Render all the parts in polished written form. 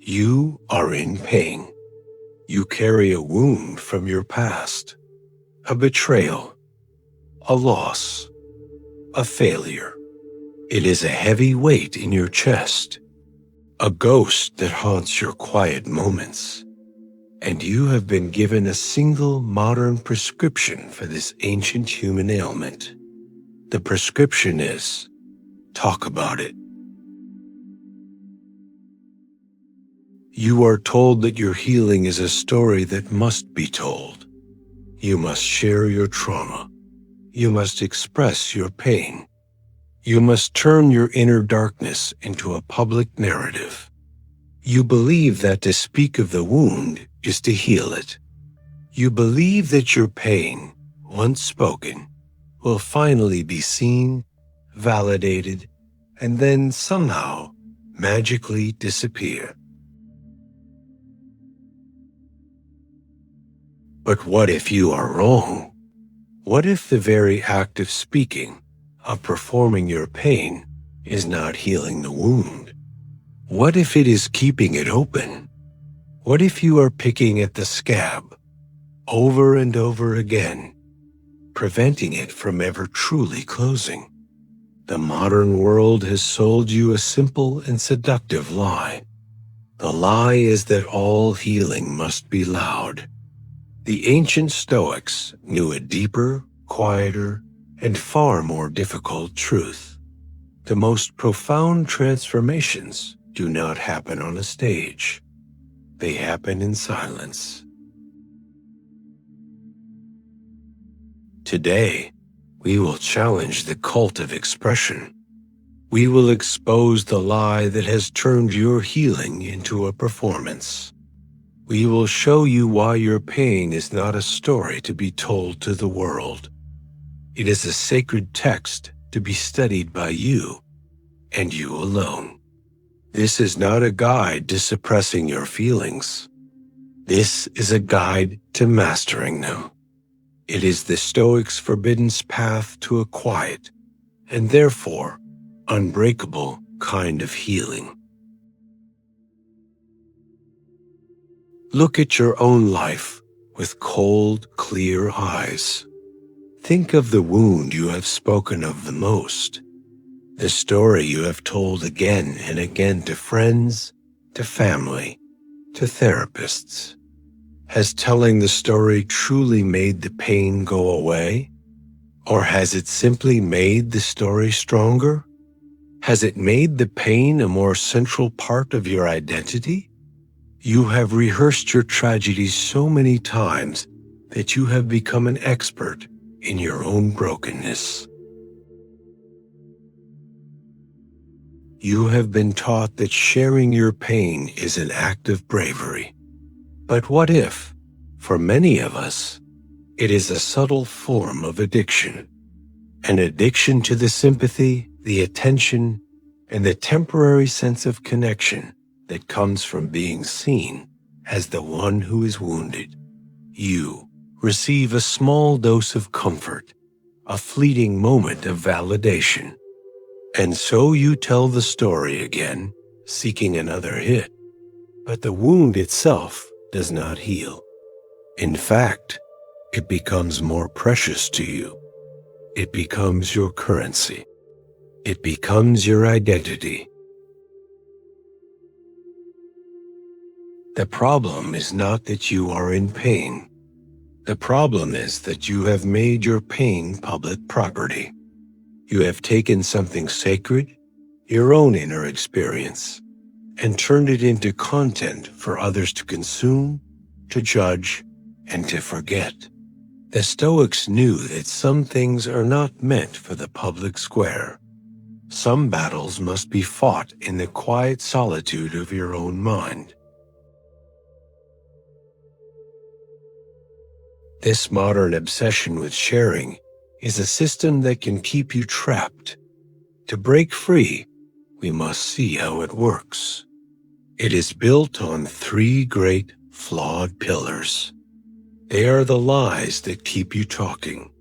You are in pain. You carry a wound from your past, a betrayal, a loss, a failure. It is a heavy weight in your chest, a ghost that haunts your quiet moments. And you have been given a single modern prescription for this ancient human ailment. The prescription is, talk about it. You are told that your healing is a story that must be told. You must share your trauma. You must express your pain. You must turn your inner darkness into a public narrative. You believe that to speak of the wound is to heal it. You believe that your pain, once spoken, will finally be seen, validated, and then somehow magically disappear. But what if you are wrong? What if the very act of speaking, of performing your pain, is not healing the wound? What if it is keeping it open? What if you are picking at the scab, over and over again, preventing it from ever truly closing? The modern world has sold you a simple and seductive lie. The lie is that all healing must be loud. The ancient Stoics knew a deeper, quieter, and far more difficult truth. The most profound transformations do not happen on a stage. They happen in silence. Today, we will challenge the cult of expression. We will expose the lie that has turned your healing into a performance. We will show you why your pain is not a story to be told to the world. It is a sacred text to be studied by you, and you alone. This is not a guide to suppressing your feelings. This is a guide to mastering them. It is the Stoics' forbidden path to a quiet, and therefore unbreakable kind of healing. Look at your own life with cold, clear eyes. Think of the wound you have spoken of the most, the story you have told again and again to friends, to family, to therapists. Has telling the story truly made the pain go away? Or has it simply made the story stronger? Has it made the pain a more central part of your identity? You have rehearsed your tragedies so many times that you have become an expert in your own brokenness. You have been taught that sharing your pain is an act of bravery. But what if, for many of us, it is a subtle form of addiction? An addiction to the sympathy, the attention, and the temporary sense of connection that comes from being seen as the one who is wounded. You receive a small dose of comfort, a fleeting moment of validation. And so you tell the story again, seeking another hit. But the wound itself does not heal. In fact, it becomes more precious to you. It becomes your currency. It becomes your identity. The problem is not that you are in pain. The problem is that you have made your pain public property. You have taken something sacred, your own inner experience, and turned it into content for others to consume, to judge, and to forget. The Stoics knew that some things are not meant for the public square. Some battles must be fought in the quiet solitude of your own mind. This modern obsession with sharing is a system that can keep you trapped. To break free, we must see how it works. It is built on three great, flawed pillars. They are the lies that keep you talking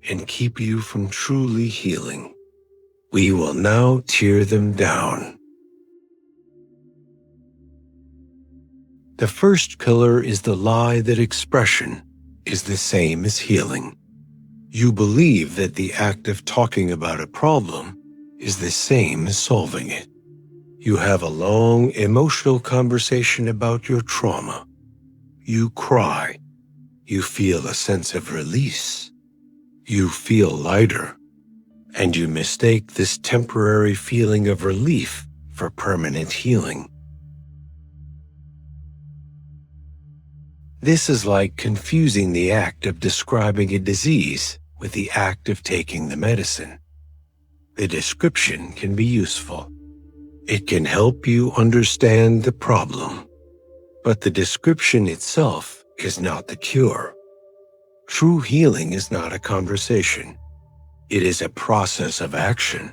and keep you from truly healing. We will now tear them down. The first pillar is the lie that expression is the same as healing. You believe that the act of talking about a problem is the same as solving it. You have a long emotional conversation about your trauma. You cry. You feel a sense of release. You feel lighter. And you mistake this temporary feeling of relief for permanent healing. This is like confusing the act of describing a disease with the act of taking the medicine. The description can be useful. It can help you understand the problem, but the description itself is not the cure. True healing is not a conversation. It is a process of action.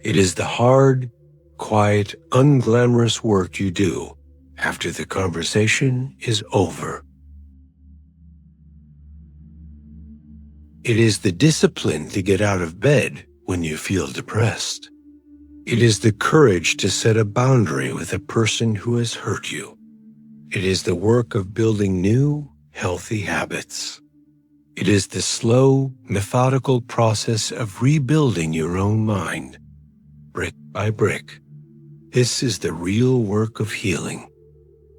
It is the hard, quiet, unglamorous work you do after the conversation is over. It is the discipline to get out of bed when you feel depressed. It is the courage to set a boundary with a person who has hurt you. It is the work of building new, healthy habits. It is the slow, methodical process of rebuilding your own mind, brick by brick. This is the real work of healing.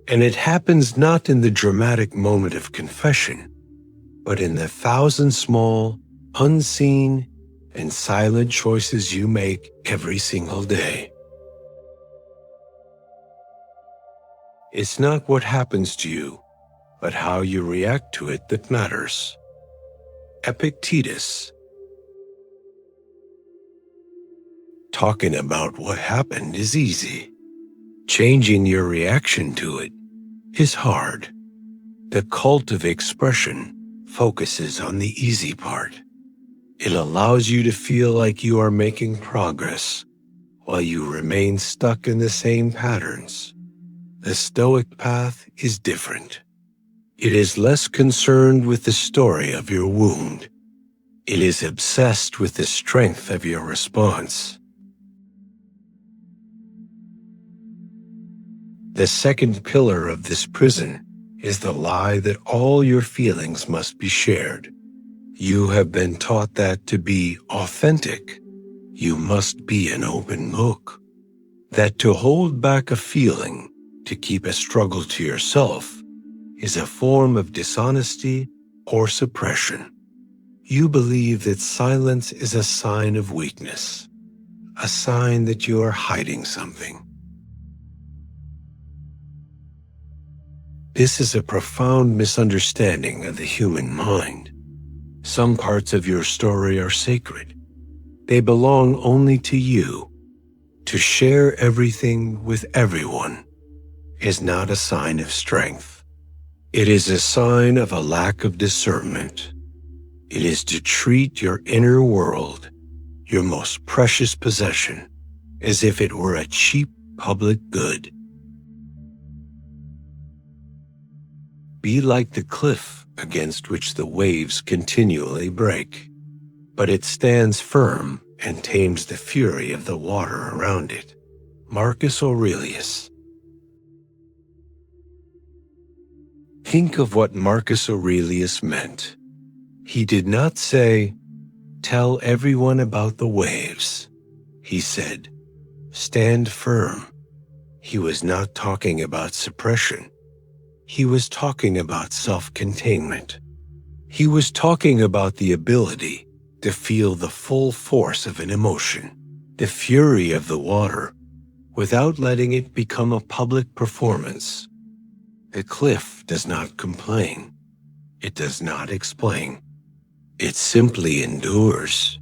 And it happens not in the dramatic moment of confession, but in the 1,000 small, unseen, and silent choices you make every single day. It's not what happens to you, but how you react to it that matters. Epictetus. Talking about what happened is easy. Changing your reaction to it is hard. The cult of expression focuses on the easy part. It allows you to feel like you are making progress while you remain stuck in the same patterns. The Stoic path is different. It is less concerned with the story of your wound. It is obsessed with the strength of your response. The second pillar of this prison is the lie that all your feelings must be shared. You have been taught that to be authentic, you must be an open book. That to hold back a feeling, to keep a struggle to yourself, is a form of dishonesty or suppression. You believe that silence is a sign of weakness, a sign that you are hiding something. This is a profound misunderstanding of the human mind. Some parts of your story are sacred. They belong only to you. To share everything with everyone is not a sign of strength. It is a sign of a lack of discernment. It is to treat your inner world, your most precious possession, as if it were a cheap public good. Be like the cliff against which the waves continually break, but it stands firm and tames the fury of the water around it. Marcus Aurelius. Think of what Marcus Aurelius meant. He did not say, "Tell everyone about the waves." He said, "Stand firm." He was not talking about suppression. He was talking about self-containment. He was talking about the ability to feel the full force of an emotion, the fury of the water, without letting it become a public performance. The cliff does not complain. It does not explain. It simply endures.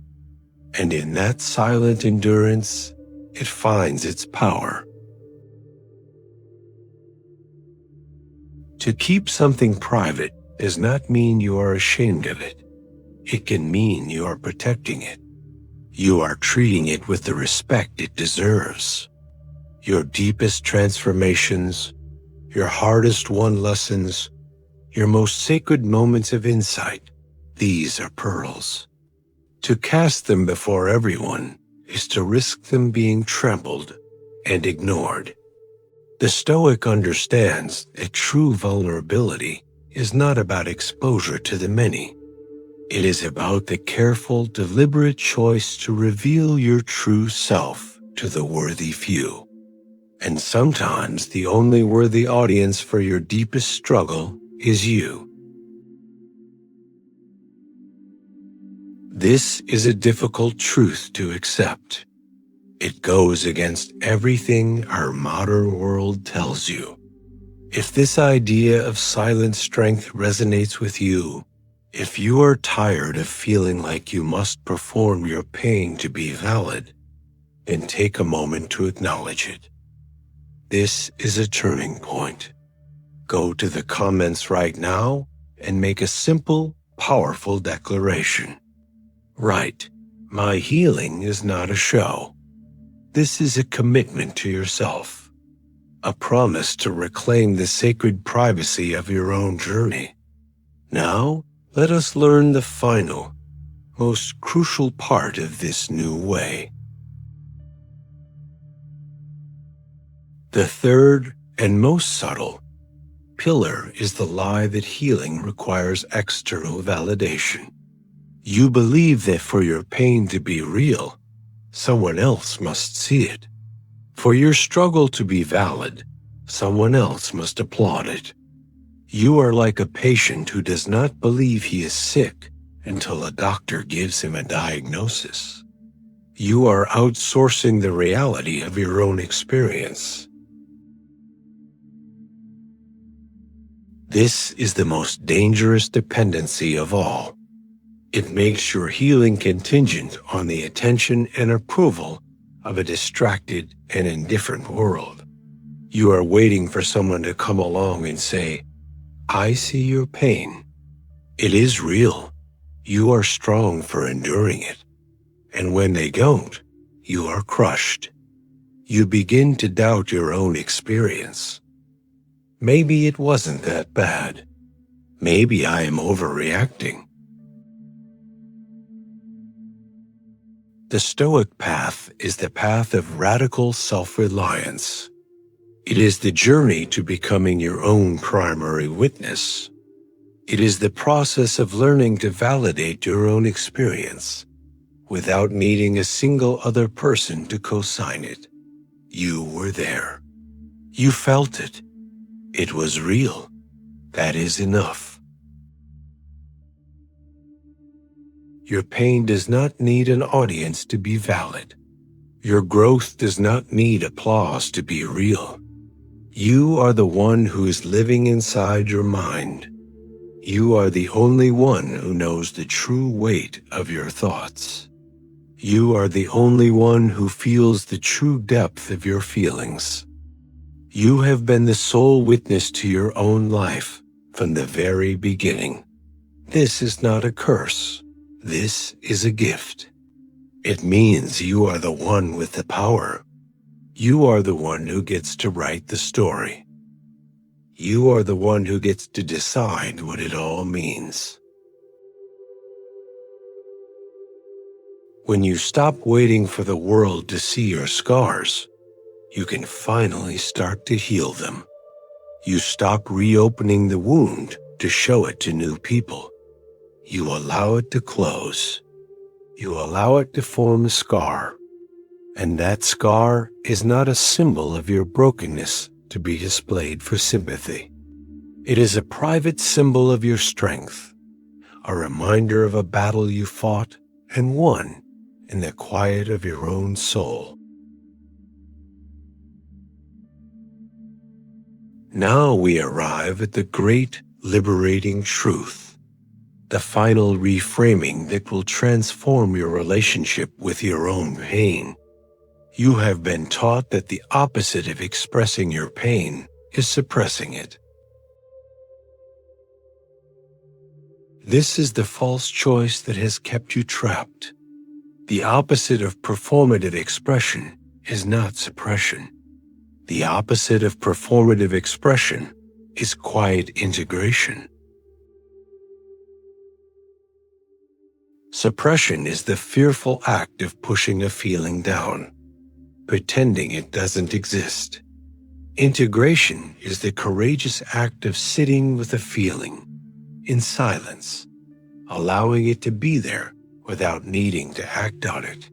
And in that silent endurance, it finds its power. To keep something private does not mean you are ashamed of it. It can mean you are protecting it. You are treating it with the respect it deserves. Your deepest transformations, your hardest won lessons, your most sacred moments of insight, these are pearls. To cast them before everyone is to risk them being trampled and ignored. The Stoic understands that true vulnerability is not about exposure to the many. It is about the careful, deliberate choice to reveal your true self to the worthy few. And sometimes the only worthy audience for your deepest struggle is you. This is a difficult truth to accept. It goes against everything our modern world tells you. If this idea of silent strength resonates with you, if you are tired of feeling like you must perform your pain to be valid, then take a moment to acknowledge it. This is a turning point. Go to the comments right now and make a simple, powerful declaration. Write, "My healing is not a show." This is a commitment to yourself, a promise to reclaim the sacred privacy of your own journey. Now, let us learn the final, most crucial part of this new way. The third and most subtle pillar is the lie that healing requires external validation. You believe that for your pain to be real, someone else must see it. For your struggle to be valid, someone else must applaud it. You are like a patient who does not believe he is sick until a doctor gives him a diagnosis. You are outsourcing the reality of your own experience. This is the most dangerous dependency of all. It makes your healing contingent on the attention and approval of a distracted and indifferent world. You are waiting for someone to come along and say, "I see your pain. It is real. You are strong for enduring it." And when they don't, you are crushed. You begin to doubt your own experience. Maybe it wasn't that bad. Maybe I am overreacting. The Stoic path is the path of radical self-reliance. It is the journey to becoming your own primary witness. It is the process of learning to validate your own experience without needing a single other person to co-sign it. You were there. You felt it. It was real. That is enough. Your pain does not need an audience to be valid. Your growth does not need applause to be real. You are the one who is living inside your mind. You are the only one who knows the true weight of your thoughts. You are the only one who feels the true depth of your feelings. You have been the sole witness to your own life from the very beginning. This is not a curse. This is a gift. It means you are the one with the power. You are the one who gets to write the story. You are the one who gets to decide what it all means. When you stop waiting for the world to see your scars, you can finally start to heal them. You stop reopening the wound to show it to new people. You allow it to close. You allow it to form a scar. And that scar is not a symbol of your brokenness to be displayed for sympathy. It is a private symbol of your strength, a reminder of a battle you fought and won in the quiet of your own soul. Now we arrive at the great liberating truth, the final reframing that will transform your relationship with your own pain. You have been taught that the opposite of expressing your pain is suppressing it. This is the false choice that has kept you trapped. The opposite of performative expression is not suppression. The opposite of performative expression is quiet integration. Suppression is the fearful act of pushing a feeling down, pretending it doesn't exist. Integration is the courageous act of sitting with a feeling, in silence, allowing it to be there without needing to act on it.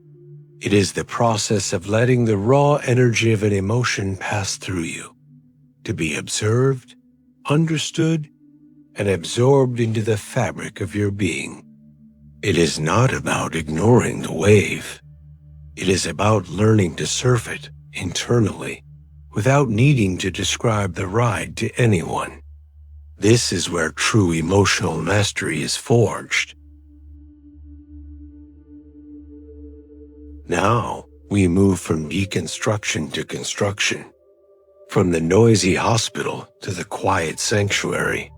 It is the process of letting the raw energy of an emotion pass through you, to be observed, understood, and absorbed into the fabric of your being. It is not about ignoring the wave. It is about learning to surf it internally without needing to describe the ride to anyone. This is where true emotional mastery is forged. Now, we move from deconstruction to construction, from the noisy hospital to the quiet sanctuary.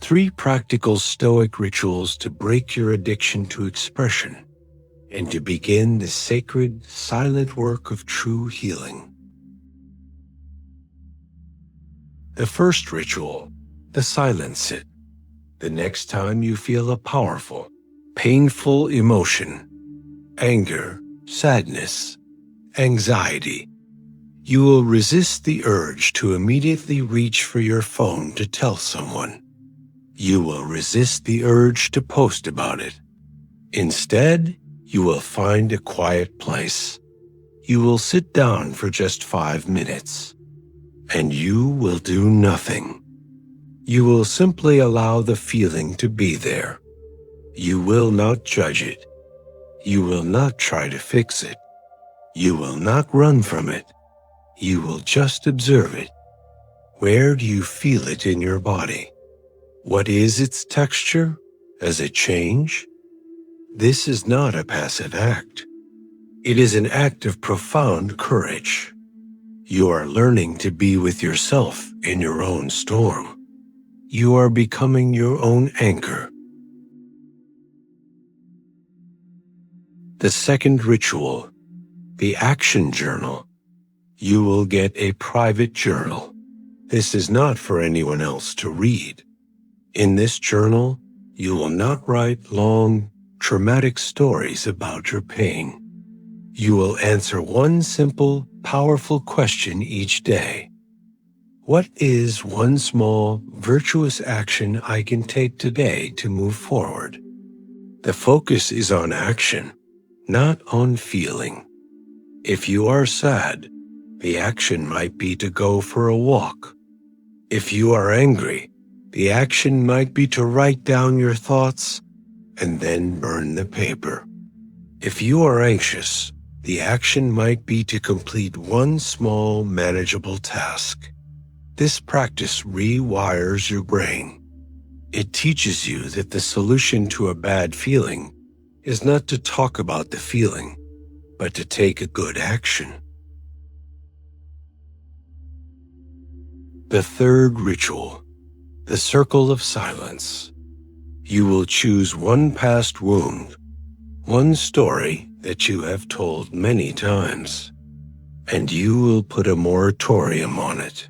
3 practical Stoic rituals to break your addiction to expression and to begin the sacred, silent work of true healing. The first ritual, the silent sit. The next time you feel a powerful, painful emotion, anger, sadness, anxiety, you will resist the urge to immediately reach for your phone to tell someone. You will resist the urge to post about it. Instead, you will find a quiet place. You will sit down for just 5 minutes, and you will do nothing. You will simply allow the feeling to be there. You will not judge it. You will not try to fix it. You will not run from it. You will just observe it. Where do you feel it in your body? What is its texture? Does it change? This is not a passive act. It is an act of profound courage. You are learning to be with yourself in your own storm. You are becoming your own anchor. The second ritual, the action journal. You will get a private journal. This is not for anyone else to read. In this journal, you will not write long, traumatic stories about your pain. You will answer one simple, powerful question each day. What is one small, virtuous action I can take today to move forward? The focus is on action, not on feeling. If you are sad, the action might be to go for a walk. If you are angry, the action might be to write down your thoughts and then burn the paper. If you are anxious, the action might be to complete one small, manageable task. This practice rewires your brain. It teaches you that the solution to a bad feeling is not to talk about the feeling, but to take a good action. The third ritual, the circle of silence. You will choose one past wound, one story that you have told many times, and you will put a moratorium on it.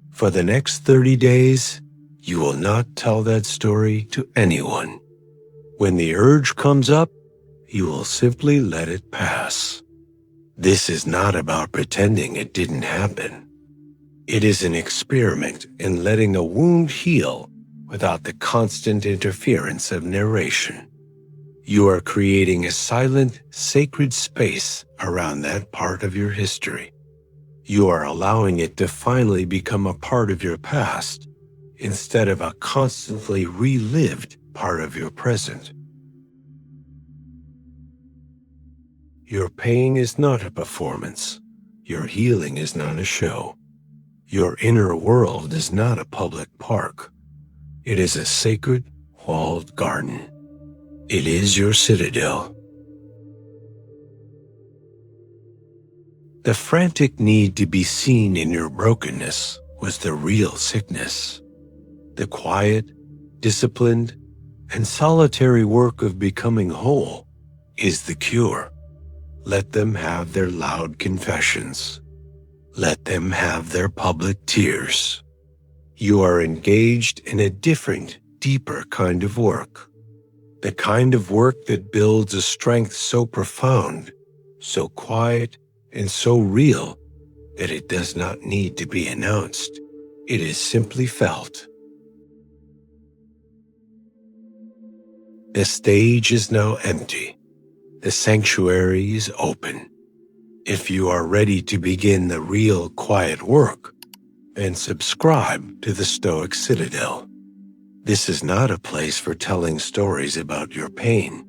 For the next 30 days, you will not tell that story to anyone. When the urge comes up, you will simply let it pass. This is not about pretending it didn't happen. It is an experiment in letting a wound heal without the constant interference of narration. You are creating a silent, sacred space around that part of your history. You are allowing it to finally become a part of your past instead of a constantly relived part of your present. Your pain is not a performance. Your healing is not a show. Your inner world is not a public park. It is a sacred, walled garden. It is your citadel. The frantic need to be seen in your brokenness was the real sickness. The quiet, disciplined, and solitary work of becoming whole is the cure. Let them have their loud confessions. Let them have their public tears. You are engaged in a different, deeper kind of work. The kind of work that builds a strength so profound, so quiet, and so real that it does not need to be announced. It is simply felt. The stage is now empty. The sanctuary is open. If you are ready to begin the real quiet work, then subscribe to the Stoic Citadel. This is not a place for telling stories about your pain.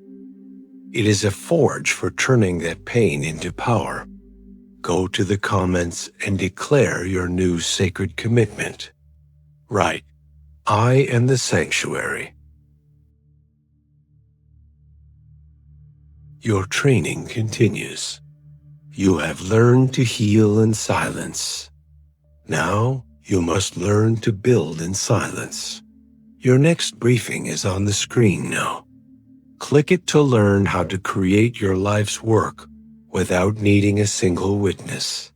It is a forge for turning that pain into power. Go to the comments and declare your new sacred commitment. Write, "I am the sanctuary." Your training continues. You have learned to heal in silence. Now you must learn to build in silence. Your next briefing is on the screen now. Click it to learn how to create your life's work without needing a single witness.